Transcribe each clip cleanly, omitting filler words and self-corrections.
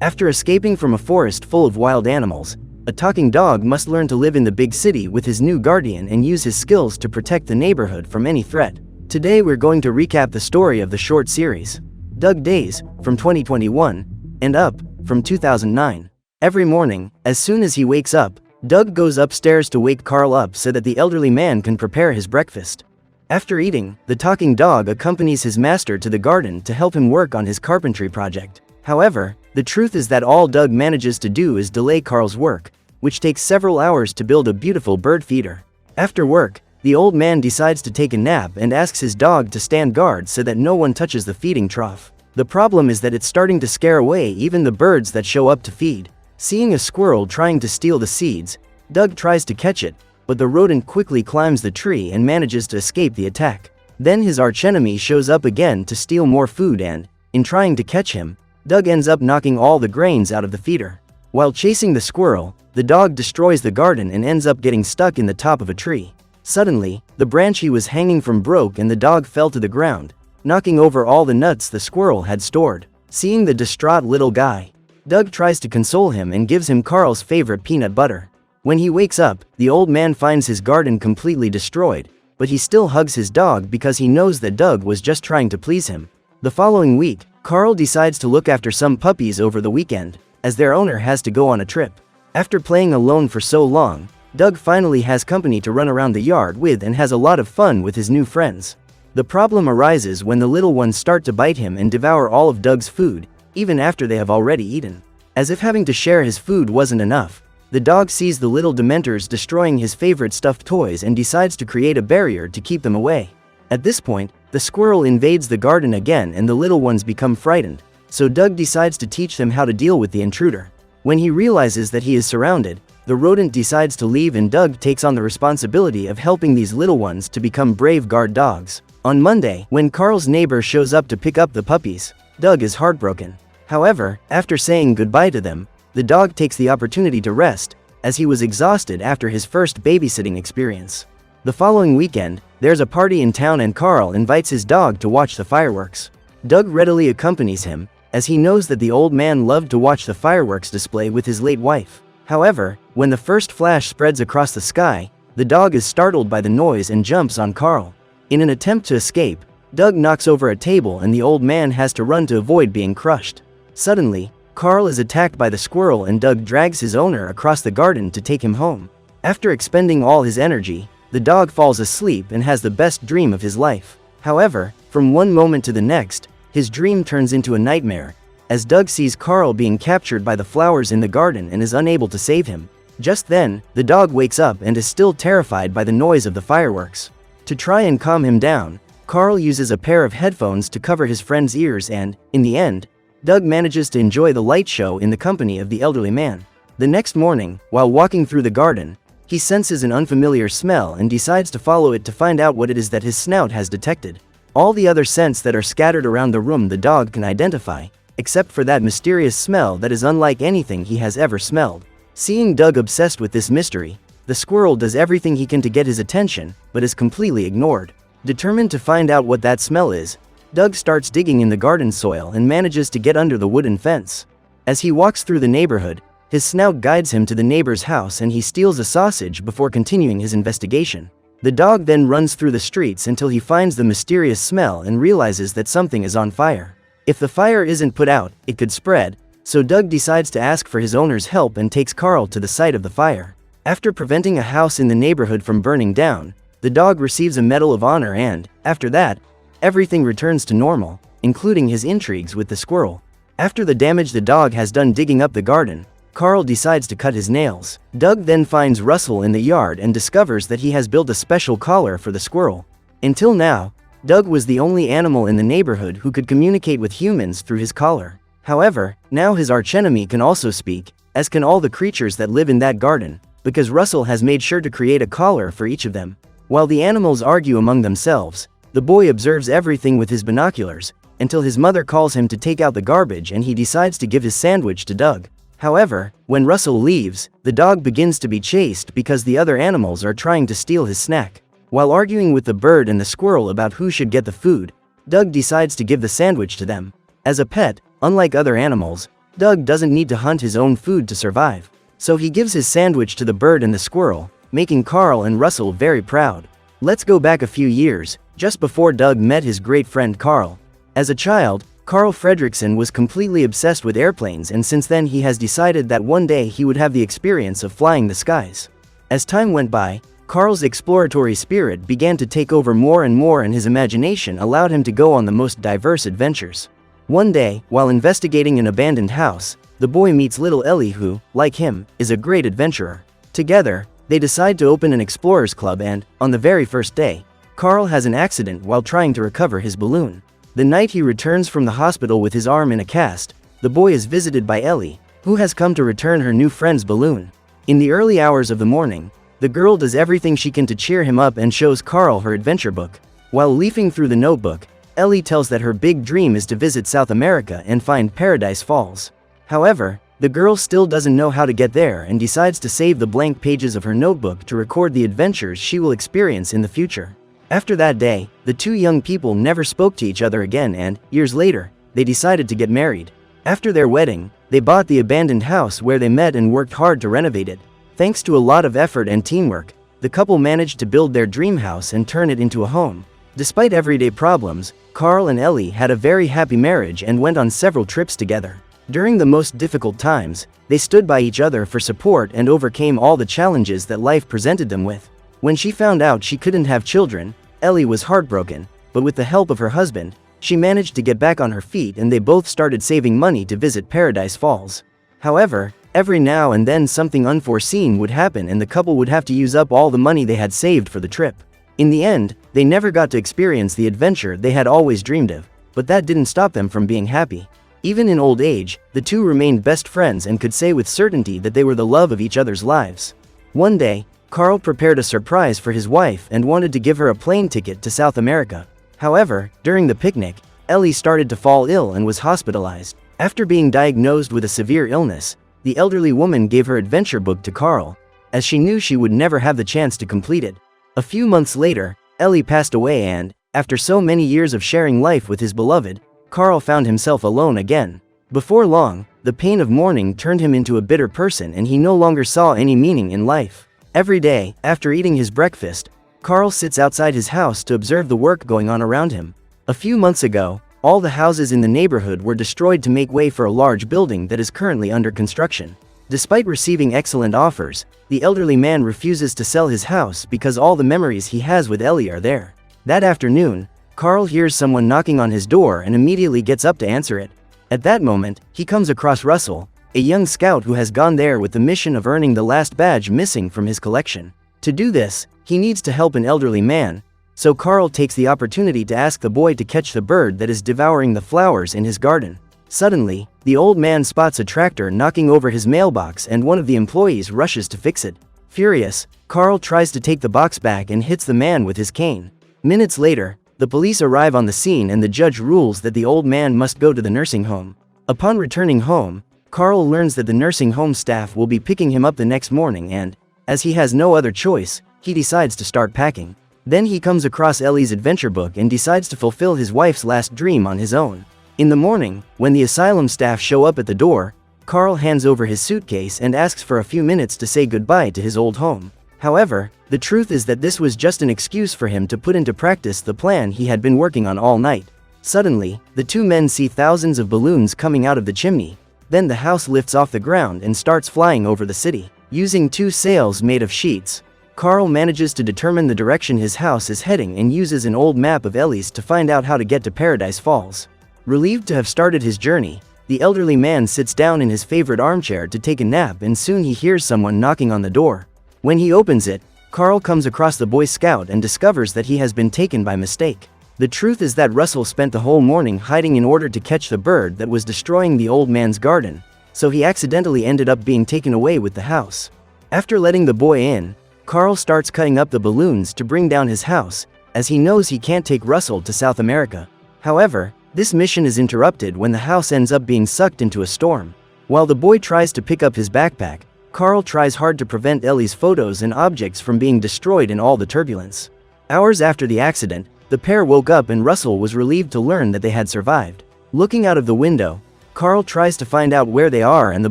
After escaping from a forest full of wild animals, a talking dog must learn to live in the big city with his new guardian and use his skills to protect the neighborhood from any threat. Today we're going to recap the story of the short series, Doug Days, from 2021, and Up, from 2009. Every morning, as soon as he wakes up, Doug goes upstairs to wake Carl up so that the elderly man can prepare his breakfast. After eating, the talking dog accompanies his master to the garden to help him work on his carpentry project. However, the truth is that all Doug manages to do is delay Carl's work, which takes several hours to build a beautiful bird feeder. After work, the old man decides to take a nap and asks his dog to stand guard so that no one touches the feeding trough. The problem is that it's starting to scare away even the birds that show up to feed. Seeing a squirrel trying to steal the seeds, Doug tries to catch it, but the rodent quickly climbs the tree and manages to escape the attack. Then his archenemy shows up again to steal more food and, in trying to catch him, Doug ends up knocking all the grains out of the feeder. While chasing the squirrel, the dog destroys the garden and ends up getting stuck in the top of a tree. Suddenly, the branch he was hanging from broke and the dog fell to the ground, knocking over all the nuts the squirrel had stored. Seeing the distraught little guy, Doug tries to console him and gives him Carl's favorite peanut butter. When he wakes up, the old man finds his garden completely destroyed, but he still hugs his dog because he knows that Doug was just trying to please him. The following week, Carl decides to look after some puppies over the weekend, as their owner has to go on a trip. After playing alone for so long, Doug finally has company to run around the yard with and has a lot of fun with his new friends. The problem arises when the little ones start to bite him and devour all of Doug's food, even after they have already eaten. As if having to share his food wasn't enough, the dog sees the little dementors destroying his favorite stuffed toys and decides to create a barrier to keep them away. At this point, the squirrel invades the garden again and the little ones become frightened, so Doug decides to teach them how to deal with the intruder. When he realizes that he is surrounded, the rodent decides to leave and Doug takes on the responsibility of helping these little ones to become brave guard dogs. On Monday, when Carl's neighbor shows up to pick up the puppies, Doug is heartbroken. However, after saying goodbye to them, the dog takes the opportunity to rest, as he was exhausted after his first babysitting experience. The following weekend, there's a party in town and Carl invites his dog to watch the fireworks. Doug readily accompanies him, as he knows that the old man loved to watch the fireworks display with his late wife. However, when the first flash spreads across the sky, the dog is startled by the noise and jumps on Carl. In an attempt to escape, Doug knocks over a table and the old man has to run to avoid being crushed. Suddenly, Carl is attacked by the squirrel and Doug drags his owner across the garden to take him home. After expending all his energy, the dog falls asleep and has the best dream of his life. However, from one moment to the next, his dream turns into a nightmare, as Doug sees Carl being captured by the flowers in the garden and is unable to save him. Just then, the dog wakes up and is still terrified by the noise of the fireworks. To try and calm him down, Carl uses a pair of headphones to cover his friend's ears and, in the end, Doug manages to enjoy the light show in the company of the elderly man. The next morning, while walking through the garden, he senses an unfamiliar smell and decides to follow it to find out what it is that his snout has detected. All the other scents that are scattered around the room the dog can identify, except for that mysterious smell that is unlike anything he has ever smelled. Seeing Doug obsessed with this mystery, the squirrel does everything he can to get his attention, but is completely ignored. Determined to find out what that smell is, Doug starts digging in the garden soil and manages to get under the wooden fence. As he walks through the neighborhood, his snout guides him to the neighbor's house and he steals a sausage before continuing his investigation. The dog then runs through the streets until he finds the mysterious smell and realizes that something is on fire. If the fire isn't put out, it could spread, so Doug decides to ask for his owner's help and takes Carl to the site of the fire. After preventing a house in the neighborhood from burning down, the dog receives a Medal of Honor and, after that, everything returns to normal, including his intrigues with the squirrel. After the damage the dog has done digging up the garden, Carl decides to cut his nails. Doug then finds Russell in the yard and discovers that he has built a special collar for the squirrel. Until now, Doug was the only animal in the neighborhood who could communicate with humans through his collar. However, now his archenemy can also speak, as can all the creatures that live in that garden, because Russell has made sure to create a collar for each of them. While the animals argue among themselves, the boy observes everything with his binoculars, until his mother calls him to take out the garbage and he decides to give his sandwich to Doug. However, when Russell leaves, the dog begins to be chased because the other animals are trying to steal his snack. While arguing with the bird and the squirrel about who should get the food, Doug decides to give the sandwich to them. As a pet, unlike other animals, Doug doesn't need to hunt his own food to survive. So he gives his sandwich to the bird and the squirrel, making Carl and Russell very proud. Let's go back a few years, just before Doug met his great friend Carl. As a child, Carl Fredrickson was completely obsessed with airplanes, and since then he has decided that one day he would have the experience of flying the skies. As time went by, Carl's exploratory spirit began to take over more and more, and his imagination allowed him to go on the most diverse adventures. One day, while investigating an abandoned house, the boy meets little Ellie who, like him, is a great adventurer. Together, they decide to open an explorers club, and, on the very first day, Carl has an accident while trying to recover his balloon. The night he returns from the hospital with his arm in a cast, the boy is visited by Ellie, who has come to return her new friend's balloon. In the early hours of the morning, the girl does everything she can to cheer him up and shows Carl her adventure book. While leafing through the notebook, Ellie tells that her big dream is to visit South America and find Paradise Falls. However, the girl still doesn't know how to get there and decides to save the blank pages of her notebook to record the adventures she will experience in the future. After that day, the two young people never spoke to each other again, and, years later, they decided to get married. After their wedding, they bought the abandoned house where they met and worked hard to renovate it. Thanks to a lot of effort and teamwork, the couple managed to build their dream house and turn it into a home. Despite everyday problems, Carl and Ellie had a very happy marriage and went on several trips together. During the most difficult times, they stood by each other for support and overcame all the challenges that life presented them with. When she found out she couldn't have children, Ellie was heartbroken, but with the help of her husband, she managed to get back on her feet, and they both started saving money to visit Paradise Falls. However, every now and then something unforeseen would happen and the couple would have to use up all the money they had saved for the trip. In the end, they never got to experience the adventure they had always dreamed of, but that didn't stop them from being happy. Even in old age, the two remained best friends and could say with certainty that they were the love of each other's lives. One day, Carl prepared a surprise for his wife and wanted to give her a plane ticket to South America. However, during the picnic, Ellie started to fall ill and was hospitalized. After being diagnosed with a severe illness, the elderly woman gave her adventure book to Carl, as she knew she would never have the chance to complete it. A few months later, Ellie passed away, and, after so many years of sharing life with his beloved, Carl found himself alone again. Before long, the pain of mourning turned him into a bitter person, and he no longer saw any meaning in life. Every day, after eating his breakfast, Carl sits outside his house to observe the work going on around him. A few months ago, all the houses in the neighborhood were destroyed to make way for a large building that is currently under construction. Despite receiving excellent offers, the elderly man refuses to sell his house because all the memories he has with Ellie are there. That afternoon, Carl hears someone knocking on his door and immediately gets up to answer it. At that moment, he comes across Russell, a young scout who has gone there with the mission of earning the last badge missing from his collection. To do this, he needs to help an elderly man, so Carl takes the opportunity to ask the boy to catch the bird that is devouring the flowers in his garden. Suddenly, the old man spots a tractor knocking over his mailbox, and one of the employees rushes to fix it. Furious, Carl tries to take the box back and hits the man with his cane. Minutes later, the police arrive on the scene and the judge rules that the old man must go to the nursing home. Upon returning home, Carl learns that the nursing home staff will be picking him up the next morning, and, as he has no other choice, he decides to start packing. Then he comes across Ellie's adventure book and decides to fulfill his wife's last dream on his own. In the morning, when the asylum staff show up at the door, Carl hands over his suitcase and asks for a few minutes to say goodbye to his old home. However, the truth is that this was just an excuse for him to put into practice the plan he had been working on all night. Suddenly, the two men see thousands of balloons coming out of the chimney. Then the house lifts off the ground and starts flying over the city. Using two sails made of sheets, Carl manages to determine the direction his house is heading and uses an old map of Ellie's to find out how to get to Paradise Falls. Relieved to have started his journey, the elderly man sits down in his favorite armchair to take a nap, and soon he hears someone knocking on the door. When he opens it, Carl comes across the Boy Scout and discovers that he has been taken by mistake. The truth is that Russell spent the whole morning hiding in order to catch the bird that was destroying the old man's garden, so he accidentally ended up being taken away with the house. After letting the boy in, Carl starts cutting up the balloons to bring down his house, as he knows he can't take Russell to South America. However, this mission is interrupted when the house ends up being sucked into a storm. While the boy tries to pick up his backpack, Carl tries hard to prevent Ellie's photos and objects from being destroyed in all the turbulence. Hours after the accident, the pair woke up and Russell was relieved to learn that they had survived. Looking out of the window, Carl tries to find out where they are and the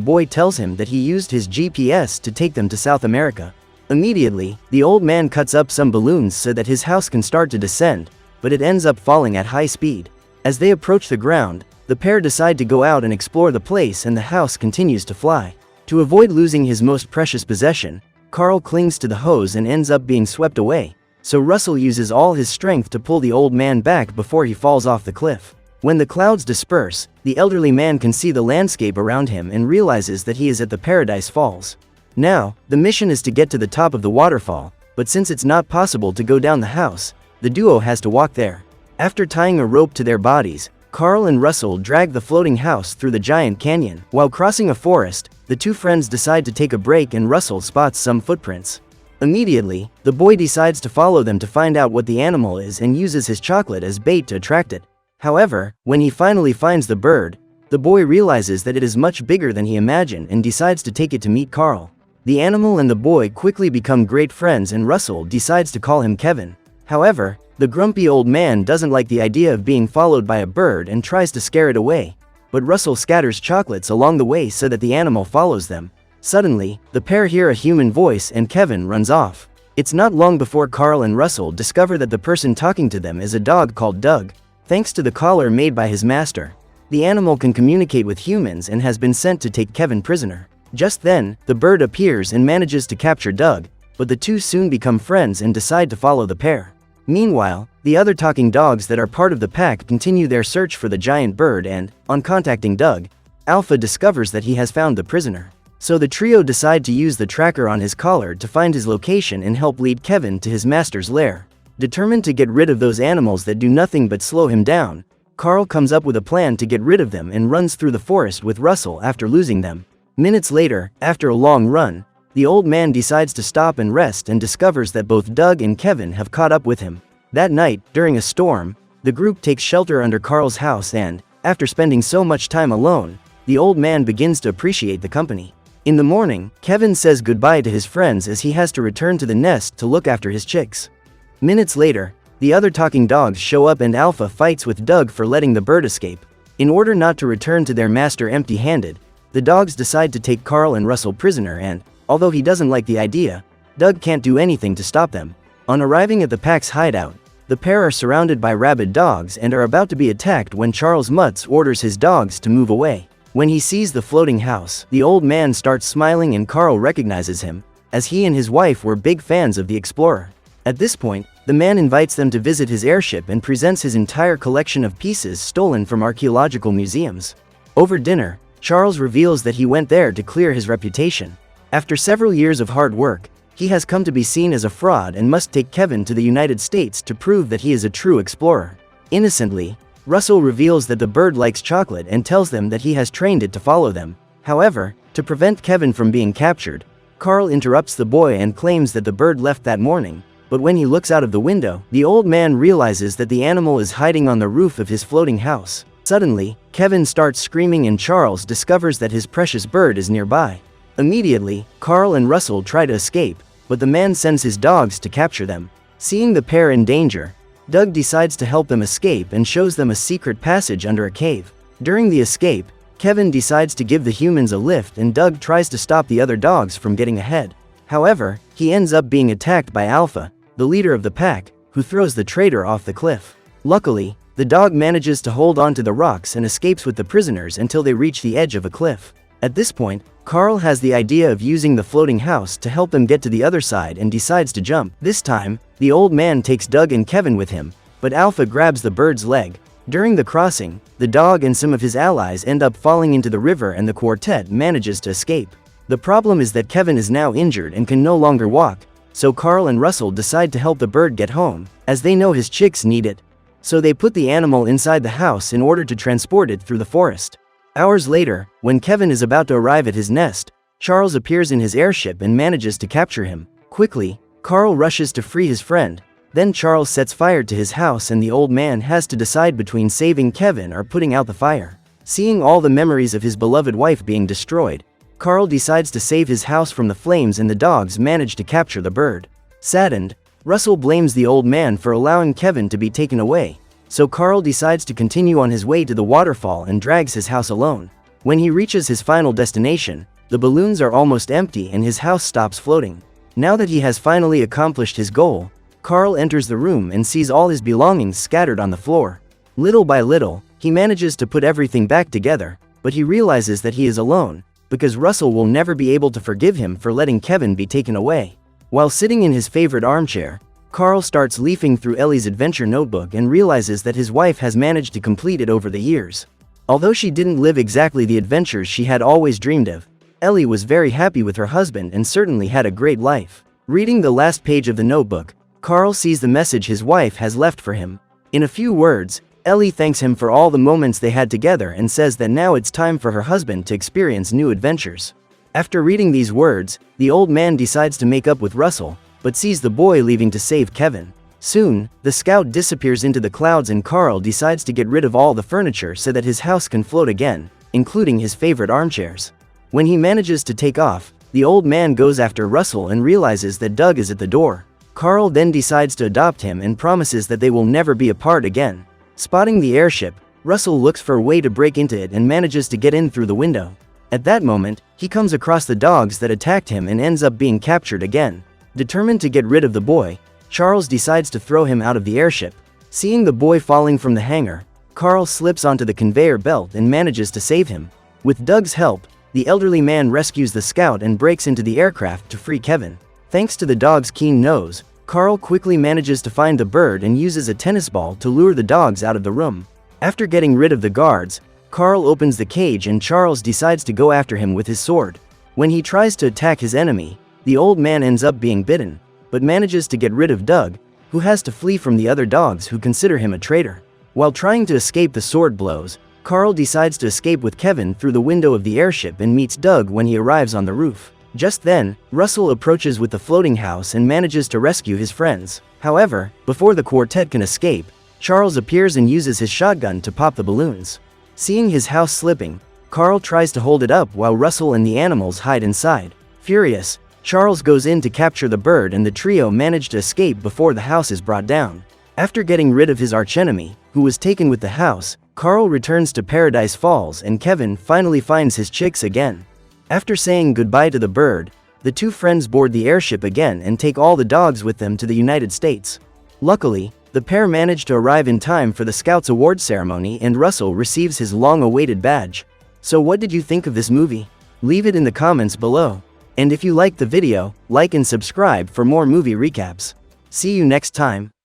boy tells him that he used his GPS to take them to South America. Immediately, the old man cuts up some balloons so that his house can start to descend, but it ends up falling at high speed. As they approach the ground, the pair decide to go out and explore the place and the house continues to fly. To avoid losing his most precious possession, Carl clings to the hose and ends up being swept away, so Russell uses all his strength to pull the old man back before he falls off the cliff. When the clouds disperse, the elderly man can see the landscape around him and realizes that he is at the Paradise Falls. Now, the mission is to get to the top of the waterfall, but since it's not possible to go down the house, the duo has to walk there. After tying a rope to their bodies, Carl and Russell drag the floating house through the giant canyon. While crossing a forest, the two friends decide to take a break and Russell spots some footprints. Immediately, the boy decides to follow them to find out what the animal is and uses his chocolate as bait to attract it. However, when he finally finds the bird, the boy realizes that it is much bigger than he imagined and decides to take it to meet Carl. The animal and the boy quickly become great friends and Russell decides to call him Kevin. However, the grumpy old man doesn't like the idea of being followed by a bird and tries to scare it away, but Russell scatters chocolates along the way so that the animal follows them. Suddenly, the pair hear a human voice and Kevin runs off. It's not long before Carl and Russell discover that the person talking to them is a dog called Doug. Thanks to the collar made by his master, the animal can communicate with humans and has been sent to take Kevin prisoner. Just then, the bird appears and manages to capture Doug, but the two soon become friends and decide to follow the pair. Meanwhile, the other talking dogs that are part of the pack continue their search for the giant bird and, on contacting Doug, Alpha discovers that he has found the prisoner. So the trio decide to use the tracker on his collar to find his location and help lead Kevin to his master's lair. Determined to get rid of those animals that do nothing but slow him down, Carl comes up with a plan to get rid of them and runs through the forest with Russell after losing them. Minutes later, after a long run, the old man decides to stop and rest and discovers that both Doug and Kevin have caught up with him. That night, during a storm, the group takes shelter under Carl's house and, after spending so much time alone, the old man begins to appreciate the company. In the morning, Kevin says goodbye to his friends as he has to return to the nest to look after his chicks. Minutes later, the other talking dogs show up and Alpha fights with Doug for letting the bird escape. In order not to return to their master empty-handed, the dogs decide to take Carl and Russell prisoner and, although he doesn't like the idea, Doug can't do anything to stop them. On arriving at the pack's hideout, the pair are surrounded by rabid dogs and are about to be attacked when Charles Mutz orders his dogs to move away. When he sees the floating house, the old man starts smiling and Carl recognizes him, as he and his wife were big fans of the explorer. At this point, the man invites them to visit his airship and presents his entire collection of pieces stolen from archaeological museums. Over dinner, Charles reveals that he went there to clear his reputation. After several years of hard work, he has come to be seen as a fraud and must take Kevin to the United States to prove that he is a true explorer. Innocently, Russell reveals that the bird likes chocolate and tells them that he has trained it to follow them. However, to prevent Kevin from being captured, Carl interrupts the boy and claims that the bird left that morning, but when he looks out of the window, the old man realizes that the animal is hiding on the roof of his floating house. Suddenly, Kevin starts screaming and Charles discovers that his precious bird is nearby. Immediately, Carl and Russell try to escape, but the man sends his dogs to capture them. Seeing the pair in danger, Doug decides to help them escape and shows them a secret passage under a cave. During the escape, Kevin decides to give the humans a lift and Doug tries to stop the other dogs from getting ahead. However, he ends up being attacked by Alpha, the leader of the pack, who throws the traitor off the cliff. Luckily, the dog manages to hold onto the rocks and escapes with the prisoners until they reach the edge of a cliff. At this point, Carl has the idea of using the floating house to help them get to the other side and decides to jump. This time, the old man takes Doug and Kevin with him, but Alpha grabs the bird's leg. During the crossing, the dog and some of his allies end up falling into the river and the quartet manages to escape. The problem is that Kevin is now injured and can no longer walk, so Carl and Russell decide to help the bird get home, as they know his chicks need it. So they put the animal inside the house in order to transport it through the forest. Hours later, when Kevin is about to arrive at his nest, Charles appears in his airship and manages to capture him. Quickly, Carl rushes to free his friend. Then Charles sets fire to his house and the old man has to decide between saving Kevin or putting out the fire. Seeing all the memories of his beloved wife being destroyed, Carl decides to save his house from the flames and the dogs manage to capture the bird. Saddened, Russell blames the old man for allowing Kevin to be taken away, so Carl decides to continue on his way to the waterfall and drags his house alone. When he reaches his final destination, the balloons are almost empty and his house stops floating. Now that he has finally accomplished his goal, Carl enters the room and sees all his belongings scattered on the floor. Little by little, he manages to put everything back together, but he realizes that he is alone, because Russell will never be able to forgive him for letting Kevin be taken away. While sitting in his favorite armchair, Carl starts leafing through Ellie's adventure notebook and realizes that his wife has managed to complete it over the years. Although she didn't live exactly the adventures she had always dreamed of, Ellie was very happy with her husband and certainly had a great life. Reading the last page of the notebook, Carl sees the message his wife has left for him. In a few words, Ellie thanks him for all the moments they had together and says that now it's time for her husband to experience new adventures. After reading these words, the old man decides to make up with Russell, but sees the boy leaving to save Kevin. Soon, the scout disappears into the clouds and Carl decides to get rid of all the furniture so that his house can float again, including his favorite armchairs. When he manages to take off, the old man goes after Russell and realizes that Doug is at the door. Carl then decides to adopt him and promises that they will never be apart again. Spotting the airship, Russell looks for a way to break into it and manages to get in through the window. At that moment, he comes across the dogs that attacked him and ends up being captured again. Determined to get rid of the boy, Charles decides to throw him out of the airship. Seeing the boy falling from the hangar, Carl slips onto the conveyor belt and manages to save him. With Doug's help, the elderly man rescues the scout and breaks into the aircraft to free Kevin. Thanks to the dog's keen nose, Carl quickly manages to find the bird and uses a tennis ball to lure the dogs out of the room. After getting rid of the guards, Carl opens the cage and Charles decides to go after him with his sword. When he tries to attack his enemy, the old man ends up being bitten, but manages to get rid of Doug, who has to flee from the other dogs who consider him a traitor. While trying to escape the sword blows, Carl decides to escape with Kevin through the window of the airship and meets Doug when he arrives on the roof. Just then, Russell approaches with the floating house and manages to rescue his friends. However, before the quartet can escape, Charles appears and uses his shotgun to pop the balloons. Seeing his house slipping, Carl tries to hold it up while Russell and the animals hide inside. Furious, Charles goes in to capture the bird and the trio manage to escape before the house is brought down. After getting rid of his archenemy, who was taken with the house, Carl returns to Paradise Falls and Kevin finally finds his chicks again. After saying goodbye to the bird, the two friends board the airship again and take all the dogs with them to the United States. Luckily, the pair manage to arrive in time for the Scouts Award ceremony and Russell receives his long-awaited badge. So what did you think of this movie? Leave it in the comments below. And if you liked the video, like and subscribe for more movie recaps. See you next time.